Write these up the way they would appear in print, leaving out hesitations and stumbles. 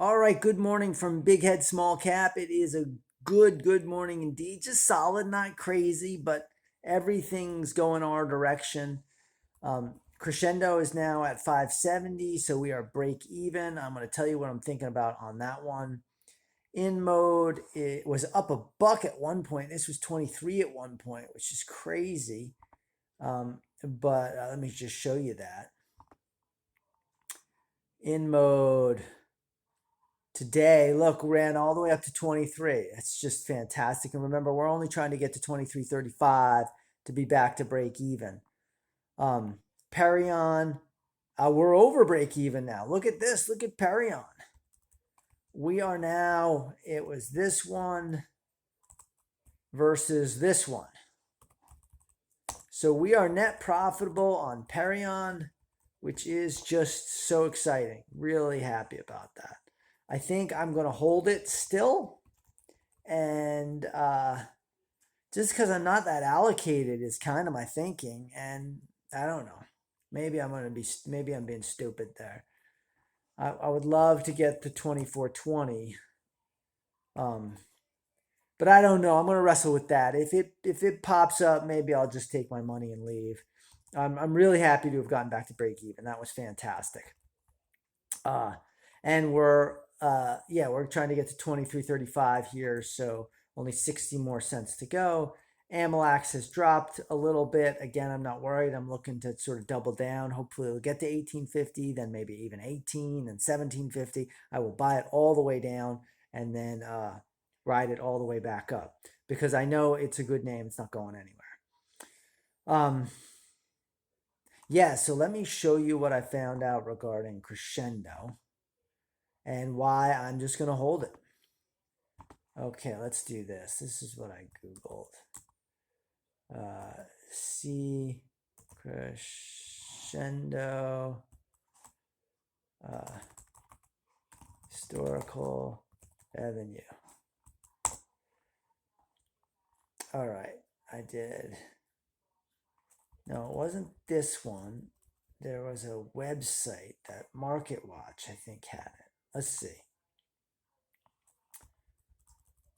All right, good morning from Big Head Small Cap. It is a good morning indeed. Just solid, not crazy, but everything's going our direction. Crescendo is now at 570, so we are break even. I'm going to tell you what I'm thinking about on that one. In mode, it was up a buck at one point. This was 23 at one point, which is crazy. But let me just show you that. In mode, today, look, ran all the way up to 23. It's just fantastic. And remember, we're only trying to get to 23.35 to be back to break even. Perion, we're over break even now. Look at this. Look at Perion. We are now, it was this one versus this one. So we are net profitable on Perion, which is just so exciting. Really happy about that. I think I'm going to hold it still. And just because I'm not that allocated is kind of my thinking. And I don't know. Maybe I'm being stupid there. I would love to get to 24.20. But I don't know. I'm going to wrestle with that. If it pops up, maybe I'll just take my money and leave. I'm really happy to have gotten back to break even. That was fantastic. And we're trying to get to 23.35 here, so only 60 more cents to go. Amalax has dropped a little bit. Again, I'm not worried. I'm looking to sort of double down. Hopefully it'll get to 18.50, then maybe even 18 and 17.50. I will buy it all the way down and then ride it all the way back up because I know it's a good name. It's not going anywhere. Yeah, so let me show you what I found out regarding Crescendo and why I'm just going to hold it. Okay, let's do this. This is what I Googled. See Crescendo historical revenue. All right, I did. No, it wasn't this one. There was a website that Market Watch, I think, had it. Let's see.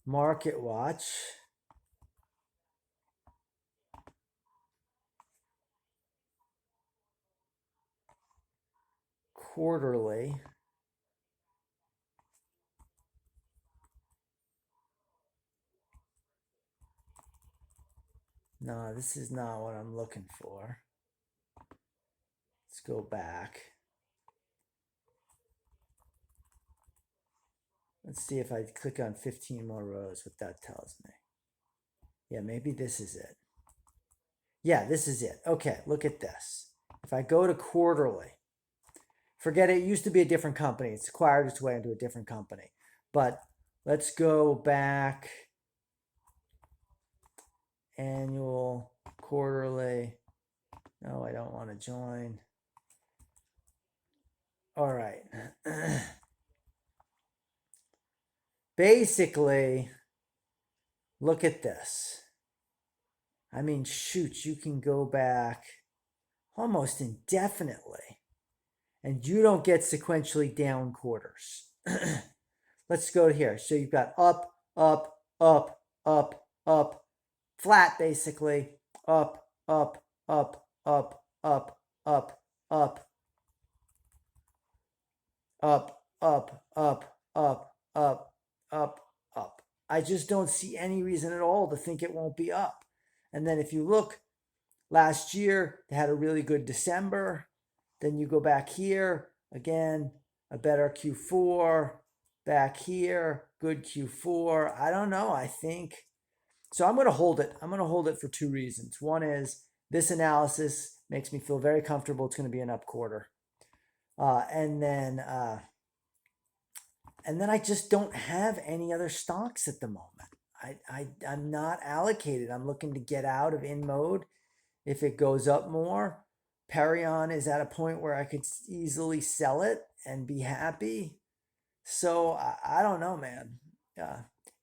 Market Watch. Quarterly. No, this is not what I'm looking for. Let's go back. Let's see if I click on 15 more rows, what that tells me. Yeah, maybe this is it. Yeah, this is it. Okay, look at this. If I go to quarterly, forget it used to be a different company. It's acquired its way into a different company. But let's go back. Annual, quarterly. No, I don't want to join. All right. Basically, look at this. I mean, shoot, you can go back almost indefinitely, and you don't get sequentially down quarters. Let's go here. So you've got up, up, up, up, up, flat basically, up, up, up, up, up, up, up, up, up, up, up, up, up, up. I just don't see any reason at all to think it won't be up. And then if you look, last year they had a really good December. Then you go back here, again, a better Q4, back here, good Q4. I don't know. I think so. I'm going to hold it. I'm going to hold it for two reasons. One is this analysis makes me feel very comfortable. It's going to be an up quarter. And then I just don't have any other stocks at the moment. I'm not allocated. I'm looking to get out of in mode. If it goes up more, Perion is at a point where I could easily sell it and be happy. So I don't know, man.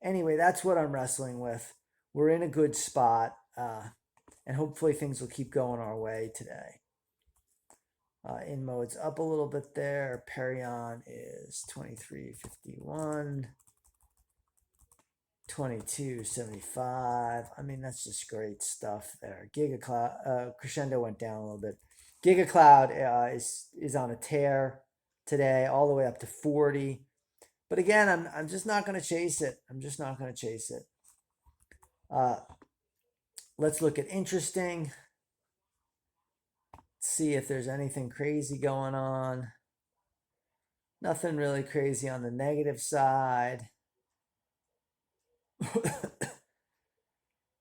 Anyway, that's what I'm wrestling with. We're in a good spot, and hopefully things will keep going our way today. In mode's up a little bit there. Perion is 23.51. 22.75. I mean, that's just great stuff there. GigaCloud, Crescendo went down a little bit. GigaCloud is on a tear today, all the way up to 40. But again, I'm just not going to chase it. I'm just not going to chase it. Let's look at interesting. See if there's anything crazy going on. Nothing really crazy on the negative side.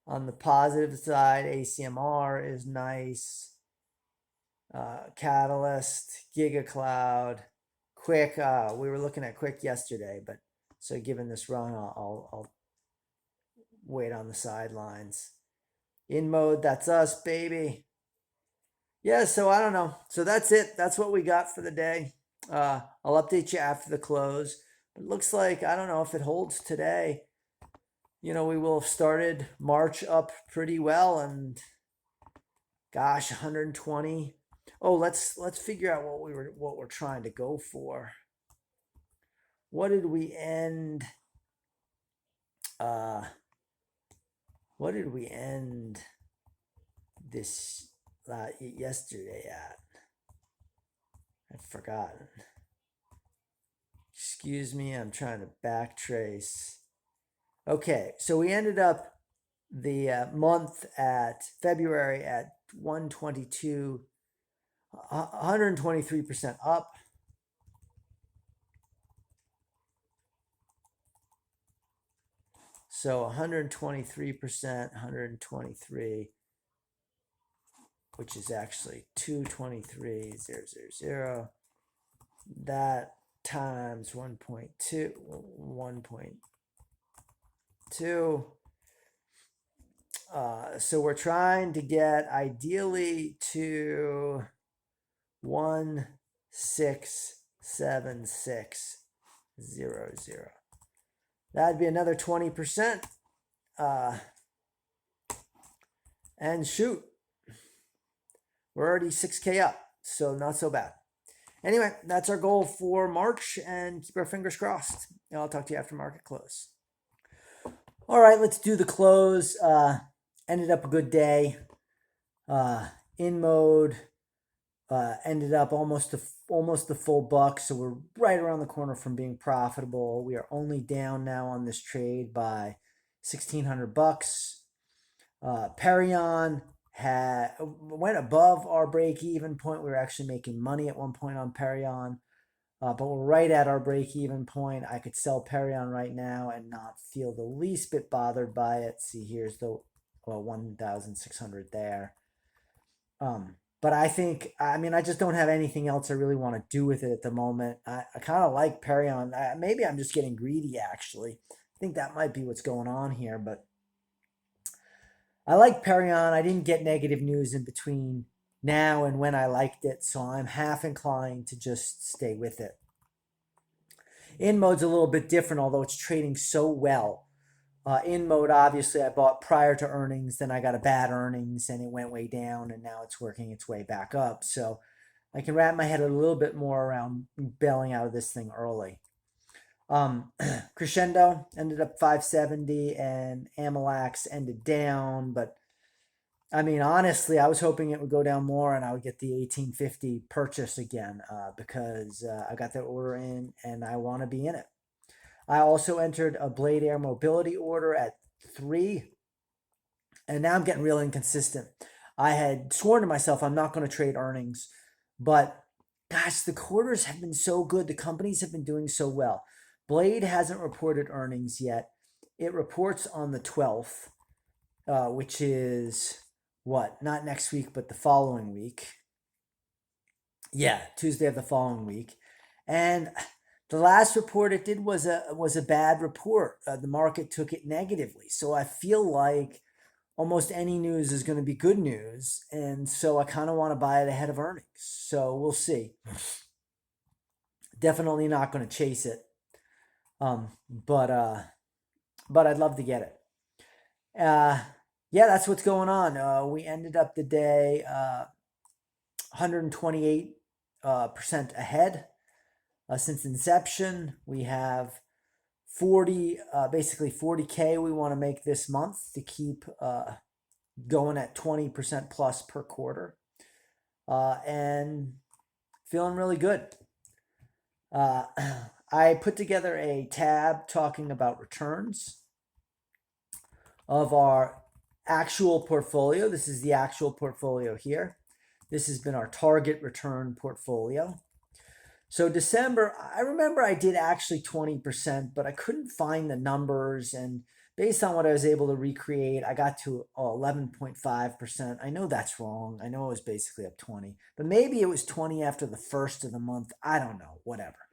On the positive side, ACMR is nice. Catalyst, GigaCloud, Quick. We were looking at Quick yesterday, but so given this run, I'll wait on the sidelines. In mode, that's us, baby. Yeah, so I don't know. So that's it. That's what we got for the day. I'll update you after the close. But it looks like, I don't know if it holds today. We will have started March up pretty well, and gosh, 120. Oh, let's figure out what we're trying to go for. What did we end? What did we end this yesterday at? I've forgotten. Excuse me, I'm trying to backtrace. Okay, so we ended up the month at February at 122, 123% up. So 123%, 123, which is actually 223,000. That times 1.2, 1.2. So we're trying to get ideally to 1,676,000. That'd be another 20%. And shoot, we're already 6K up, so not so bad. Anyway, that's our goal for March, and keep our fingers crossed. I'll talk to you after market close. All right, let's do the close. Ended up a good day. In mode ended up almost the full buck, so we're right around the corner from being profitable. We are only down now on this trade by $1,600. Perion went above our break-even point. We were actually making money at one point on Perion. But we're right at our break-even point. I could sell Perion right now and not feel the least bit bothered by it. See, here's the 1,600 there. But I just don't have anything else I really want to do with it at the moment. I kind of like Perion. Maybe I'm just getting greedy, actually. I think that might be what's going on here. But I like Perion. I didn't get negative news in between now and when I liked it, so I'm half inclined to just stay with it. In mode's a little bit different, although it's trading so well. In mode, obviously, I bought prior to earnings, then I got a bad earnings, and it went way down, and now it's working its way back up. So I can wrap my head a little bit more around bailing out of this thing early. Crescendo ended up 570, and Amalax ended down, but I mean, honestly, I was hoping it would go down more and I would get the 1850 purchase again because I got that order in and I want to be in it. I also entered a Blade Air Mobility order at 3, and now I'm getting real inconsistent. I had sworn to myself I'm not going to trade earnings, but gosh, the quarters have been so good. The companies have been doing so well. Blade hasn't reported earnings yet. It reports on the 12th, which is what? Not next week, but the following week. Yeah, Tuesday of the following week. And the last report it did was a bad report. The market took it negatively. So I feel like almost any news is going to be good news. And so I kind of want to buy it ahead of earnings. So we'll see. Definitely not going to chase it. But I'd love to get it. Yeah, that's what's going on. We ended up the day 128 percent ahead since inception. We have 40, basically 40K we want to make this month to keep going at 20% plus per quarter, and feeling really good. I put together a tab talking about returns of our actual portfolio. This is the actual portfolio here. This has been our target return portfolio. So December, I remember I did actually 20%, but I couldn't find the numbers. And based on what I was able to recreate, I got to 11.5%. I know that's wrong. I know it was basically up 20, but maybe it was 20 after the first of the month. I don't know, whatever.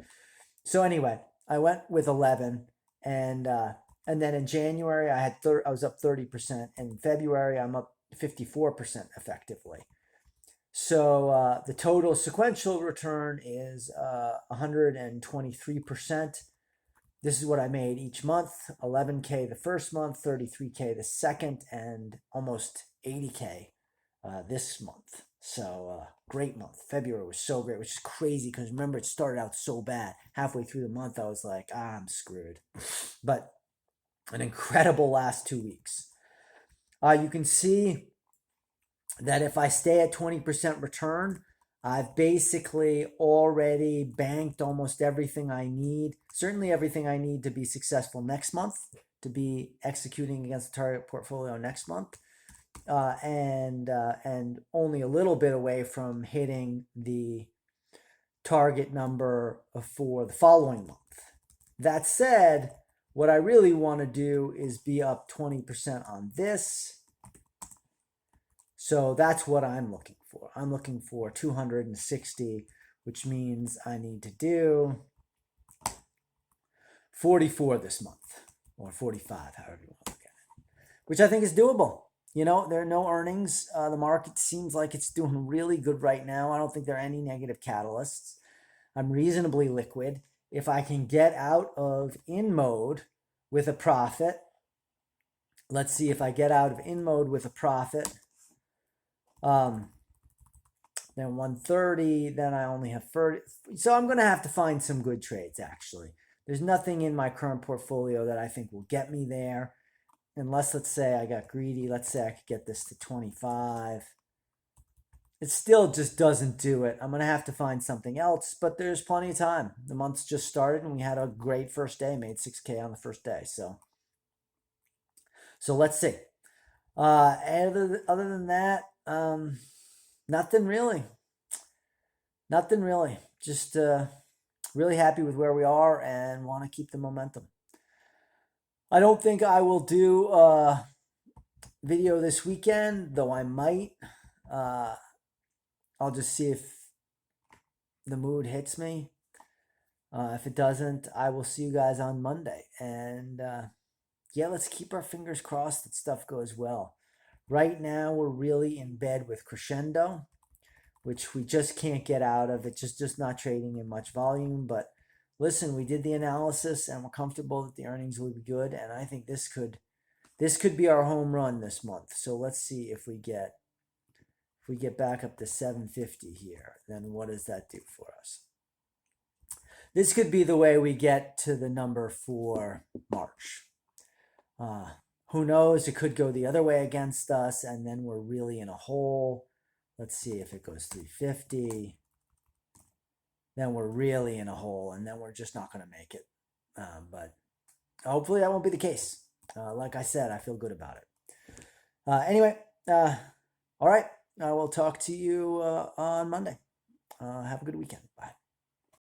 So anyway, I went with 11, and then in January I was up 30%, and in February I'm up 54% effectively. So the total sequential return is 123%. This is what I made each month: 11K the first month, 33K the second, and almost 80K this month. So great month. February was so great, which is crazy because remember it started out so bad. Halfway through the month, I was like, I'm screwed. But an incredible last 2 weeks. You can see that if I stay at 20% return, I've basically already banked almost everything I need, certainly everything I need to be successful next month, to be executing against the target portfolio next month, and only a little bit away from hitting the target number for the following month. That said, what I really want to do is be up 20% on this. So that's what I'm looking for. I'm looking for 260, which means I need to do 44 this month, or 45, however you want to look at it, which I think is doable. You know, there are no earnings. The market seems like it's doing really good right now. I don't think there are any negative catalysts. I'm reasonably liquid. If I can get out of in mode with a profit, let's see if I get out of in mode with a profit. Then 130, then I only have 30. So I'm going to have to find some good trades, actually. There's nothing in my current portfolio that I think will get me there. Unless, let's say, I got greedy. Let's say I could get this to 25. It still just doesn't do it. I'm going to have to find something else, but there's plenty of time. The month's just started, and we had a great first day. Made 6K on the first day. So let's see. Other than that, nothing really. Nothing really. Just really happy with where we are and want to keep the momentum. I don't think I will do a video this weekend, though I might. I'll just see if the mood hits me. If it doesn't, I will see you guys on Monday. And yeah, let's keep our fingers crossed that stuff goes well. Right now, we're really in bed with Crescendo, which we just can't get out of. It's just not trading in much volume. But listen, we did the analysis and we're comfortable that the earnings will be good. And I think this could be our home run this month. So let's see if we get back up to 750 here, then what does that do for us? This could be the way we get to the number for March. Who knows? It could go the other way against us, and then we're really in a hole. Let's see if it goes 350. Then we're really in a hole, and then we're just not going to make it. But hopefully that won't be the case. Like I said, I feel good about it. Anyway, all right. I will talk to you on Monday. Have a good weekend. Bye.